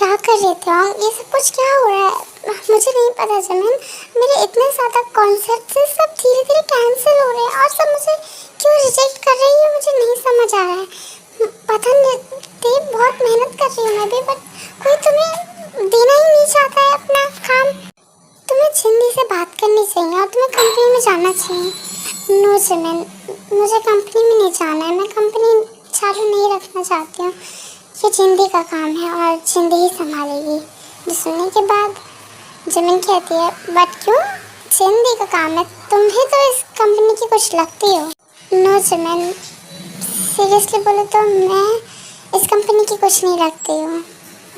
क्या कर रहे थे हम? ये सब कुछ क्या हो रहा है? मुझे नहीं पता जमीन। मेरे इतने ज़्यादा कॉन्सर्ट से सब धीरे धीरे कैंसिल हो रहे हैं और सब मुझे क्यों रिजेक्ट कर रही है, मुझे नहीं समझ आ रहा है। पता नहीं, बहुत मेहनत कर रही हूँ मैं भी, बट कोई तुम्हें देना ही नहीं चाहता है अपना काम। तुम्हें जिंदगी से बात करनी चाहिए और तुम्हें कंपनी में जाना चाहिए। नो जमीन, मुझे कंपनी में नहीं जाना है। मैं कंपनी चालू नहीं रखना चाहती हूँ। ये जिंदगी का काम है और जिंदगी संभालेगी। जो सुनने के बाद जमीन कहती है, बट क्यों? जिंदगी का काम है, तुम भी तो इस कंपनी की कुछ लगती हो। नो जमीन, सीरियसली बोलो तो मैं इस कंपनी की कुछ नहीं लगती हूँ।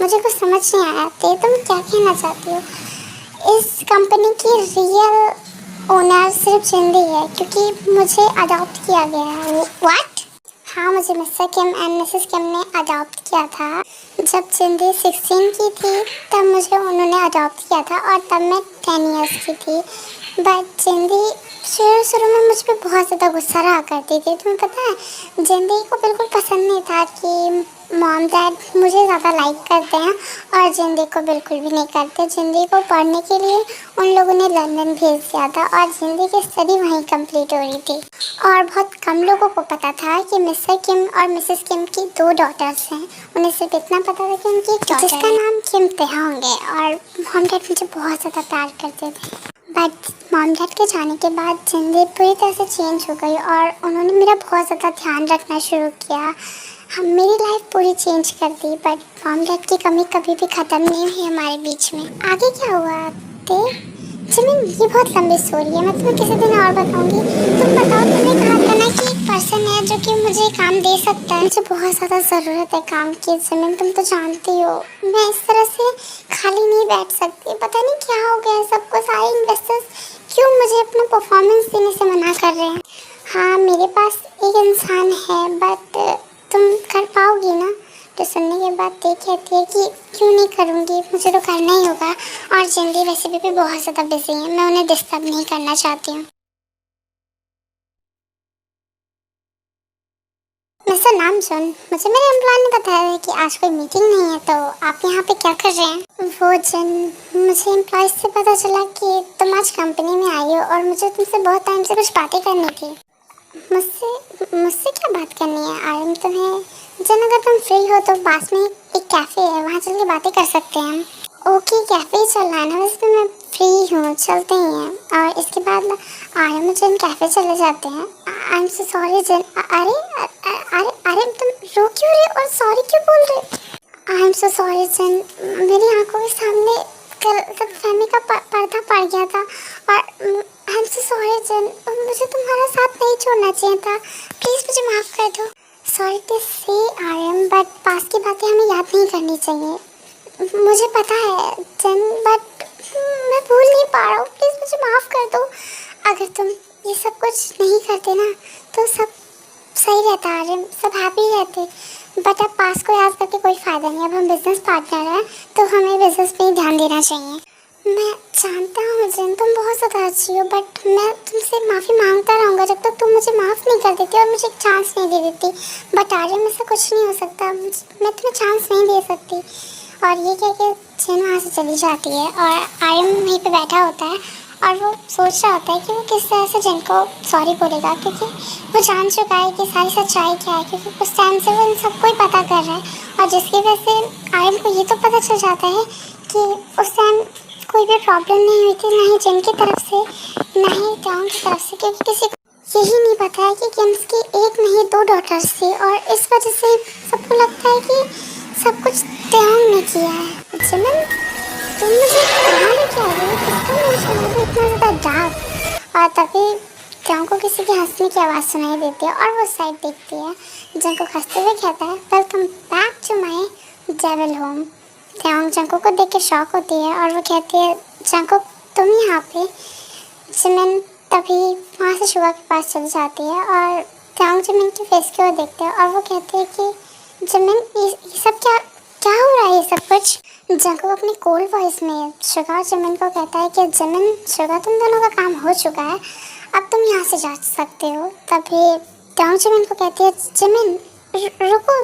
मुझे कुछ समझ नहीं आया तुम क्या कहना चाहती हो। इस कंपनी की रियल ओनर सिर्फ जिंदगी है, क्योंकि मुझे अडॉप्ट किया गया है। व्हाट? हाँ, मुझे मिस्टर किम एंड मिसेस किम ने अडॉप्ट किया था। जब जिंदगी 16 की थी तब मुझे उन्होंने अडॉप्ट किया था और तब मैं 10 इयर्स की थी। बट जिंदगी शुरू में मुझ पर बहुत ज़्यादा गुस्सा रहा करती थी। तुम्हें पता है, जिंदगी को बिल्कुल पसंद नहीं था कि मॉम डैड मुझे ज़्यादा लाइक करते हैं और जिंदगी को बिल्कुल भी नहीं करते। जिंदगी को पढ़ने के लिए उन लोगों ने लंदन भेज दिया था और जिंदगी की स्टडी वहीं कंप्लीट हो रही थी। और बहुत कम लोगों को पता था कि मिस्टर किम और मिसेस किम की 2 डॉटर्स हैं। उन्हें सिर्फ इतना पता था कि उनकी एक डॉटर जिसका नाम किम तेहा होंगे और मॉम डैड मुझे बहुत ज़्यादा प्यार करते थे। बट मॉम डैड के जाने के बाद जिंदगी पूरी तरह से चेंज हो गई और उन्होंने मेरा बहुत ज़्यादा ध्यान रखना शुरू किया। हम मेरी लाइफ पूरी चेंज कर दी। बट मॉम डैड की कमी कभी भी ख़त्म नहीं हुई हमारे बीच में। आगे क्या हुआ थे जमीन, ये बहुत लंबी स्टोरी है, मैं तुम्हें किसी दिन और बताऊंगी। तुम बताओ, तुमने कहा था ना कि एक पर्सन है जो कि मुझे काम दे सकता है। मुझे बहुत ज़्यादा ज़रूरत है काम की जमीन, तुम तो जानती हो। मैं इस तरह से खाली नहीं बैठ सकती। पता नहीं क्या हो गया है सबको, सारे इन्वेस्टर्स क्यों मुझे अपना परफॉर्मेंस देने से मना कर रहे हैं। हाँ, मेरे पास एक इंसान है, बट तुम कर पाओगी ना? तो सुनने के बाद ये कहती है कि क्यों नहीं करूँगी, मुझे तो करना ही होगा। और जिंदगी वैसे भी बहुत ज़्यादा बिजी है, मैं उन्हें डिस्टर्ब नहीं करना चाहती हूँ। मिस्टर नामचुन, मुझे मेरे एम्प्लॉय ने बताया है कि आज कोई मीटिंग नहीं है, तो आप यहाँ पे क्या कर रहे हैं? वो जन, मुझे एम्प्लॉय से पता चला कि तुम आज कंपनी में आई हो और मुझे तुमसे बहुत टाइम से कुछ बातें करनी थी। मुझसे मुझसे क्या बात करनी है आर्यन तुम्हें? जन, अगर तुम फ्री हो तो पास में एक कैफ़े है, वहाँ चल के बातें कर सकते हैं हम। ओके, कैफ़े चल रहा है ना? वैसे मैं फ्री हूँ, चलते ही हैं। और इसके बाद आर्यन और जन कैफ़े चले जाते हैं। आई एम सो सॉरी जन। अरे अरे अरे, तुम रो क्यों रहे और सॉरी क्यों बोल रहे? आई एम सो सॉरी जन, मेरी आंखों के सामने गलतफहमी का पर्दा पड़ गया था। और आई एम सो सॉरी जन, मुझे तुम्हारा साथ नहीं छोड़ना चाहिए था। प्लीज़ मुझे माफ़ कर दो। सॉरी टू से आर्यन, बट पास की बातें हमें याद नहीं करनी चाहिए। मुझे पता है जन, बट मैं भूल नहीं पा रहा हूँ। प्लीज़ मुझे माफ़ कर दो। अगर तुम ये सब कुछ नहीं करते ना तो सब सही रहता आर्यन, सब हैप्पी रहते। बट अब पास को याद करके कोई फ़ायदा नहीं। अब हम बिज़नेस पार्टनर हैं तो हमें बिज़नेस पे ही ध्यान देना चाहिए। मैं जानता हूँ जन, तुम बहुत ज़्यादा अच्छी हो, बट मैं तुमसे माफ़ी मांगता रहूँगा जब तक तुम मुझे माफ़ नहीं कर देती और मुझे एक चांस नहीं दे देती। बट आर्यन, मुझसे कुछ नहीं हो सकता, मैं तुम्हें चांस नहीं दे सकती। और ये कह के जन वहाँ से चली जाती है और आर्यन वहीं पे बैठा होता है और वो सोच रहा होता है कि वो किस तरह से जन को सॉरी बोलेगा, क्योंकि वो जान चुका है कि सारी सच्चाई क्या है। क्योंकि उस टाइम से वो इन सबको ही पता कर रहा है और जिसकी वजह से आर्यन को ये तो पता चल जाता है कि उस टाइम कोई भी प्रॉब्लम नहीं हुई थी, ना ही जिन की तरफ से ना ही टाउन की तरफ से, क्योंकि किसी को यही नहीं पता है कि किम्स की एक नहीं 2 डॉटर्स थी। और इस वजह से सबको लगता है कि सब कुछ त्याग ने किया है। जमन, तुम मुझे कहाँ लेके आ गई? किसका मेंशन है इतना ज़्यादा डार्क? और तभी त्याग को किसी की हंसने की आवाज़ सुनाई देती है और वो साइड देखती है। जंको हंसते हुए कहता है, welcome back to my devil home. त्याग जंको को देख के शॉक होती है और वो कहती है, जंको तुम यहाँ पे? जिमिन तभी वहाँ से शुआ के पास चली जाती है और त्याग जिमिन के फेस की ओर देखते हैं और वो कहते हैं कि जिमिन, ये सब क्या क्या हो रहा है? ये सब कुछ? जंको अपनी कोल्ड वॉइस में शुगा और जिमिन को कहता है कि जिमिन, शुगा, तुम दोनों का काम हो चुका है, अब तुम यहाँ से जा सकते हो। तभी त्याग जिमिन को कहती है, जिमिन रुको,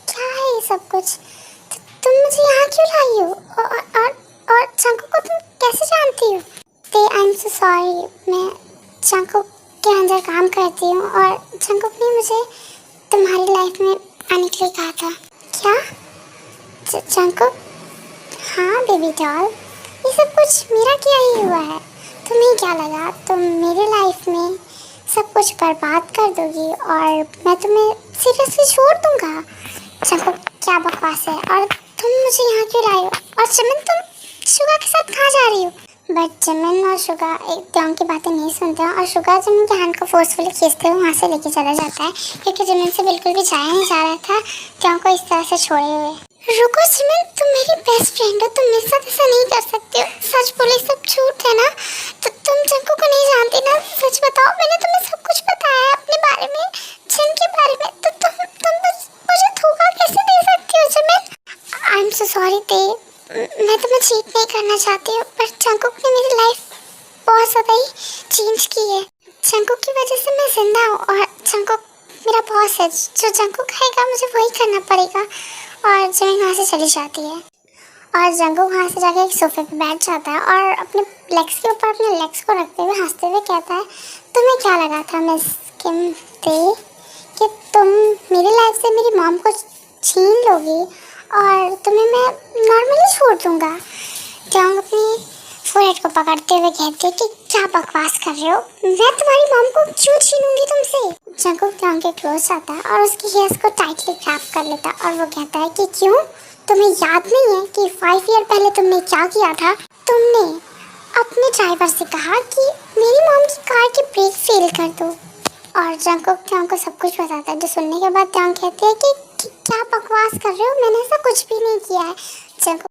क्या है ये सब कुछ? तुम मुझे यहाँ क्यों लाई हो? और जंकुक को तुम कैसे जानती हो? ते आई एम सो सॉरी, मैं जंकुक के अंदर काम करती हूँ और जंकुक ने मुझे तुम्हारी लाइफ में आने के लिए कहा था। क्या? जंकुक? हाँ बेबी डॉल, ये सब कुछ मेरा किया ही हुआ है। तुम्हें क्या लगा तुम मेरी लाइफ में सब कुछ बर्बाद कर दोगी और मैं तुम्हें सीरियसली छोड़ दूंगा? जंकुक क्या बकवास है, और तुम मुझे यहाँ क्यों लाई हो? और चमन, तुम शुगा के साथ कहाँ जा रही हो? बट चमन और शुगा एकदम की बातें नहीं सुनते हैं और शुगा चमन के हैंड को फोर्सफुली खींचते हुए वहाँ से लेके चला जाता है, क्योंकि चमन से बिल्कुल भी जाया नहीं जा रहा था त्यों को इस तरह से छोड़े हुए। रुको चमन, तुम मेरी बेस्ट फ्रेंड हो, तुम मेरे साथ ऐसा नहीं कर सकते हो। सच बोले सब झूठ है ना? तो तुम जंकू को नहीं जानती ना? सच बताओ, मैंने तुम्हें सब कुछ बताया है अपने बारे में, जिन के बारे में। तो तुम बस मुझे धोखा कैसे दे सकती हो चमन? आई एम सो सॉरी ते, मैं तुम्हें चीट नहीं करना चाहती हूँ, पर जंकुक ने मेरी लाइफ बहुत ज़्यादा ही चेंज की है। जंकुक की वजह से मैं जिंदा हूँ और जंकुक मेरा बॉस है। जो जंकुक कहेगा मुझे वही करना पड़ेगा। और जमीन वहाँ से चली जाती है और जंकुक वहाँ से जाकर एक सोफे पे बैठ जाता है और अपने लेग्स के ऊपर अपने लेग्स को रखते हुए हंसते हुए कहता है, तुम्हें क्या लगा था मिस किम ते कि तुम मेरी लाइफ से मेरी मॉम को छीन लोगी और तुम्हें मैं नॉर्मली छोड़ दूंगा? जंग अपनी फोरहेड को पकड़ते हुए कहते हैं कि क्या बकवास कर रहे हो, मैं तुम्हारी मॉम को क्यों छीनूंगी तुमसे? जंकुक जंग के क्लोज जाता है और उसकी हेयर्स को टाइटली ग्रैब कर लेता है और वो कहता है कि क्यों, तुम्हें याद नहीं है कि 5 ईयर पहले तुमने क्या किया था? तुमने अपने ड्राइवर से कहा कि मेरी मॉम की कार की ब्रेक फेल कर दो। और जंकुक त्यों को सब कुछ बताता है, जो सुनने के बाद त्यों कहते हैं कि क्या बकवास कर रहे हो, मैंने ऐसा कुछ भी नहीं किया है। जंकुक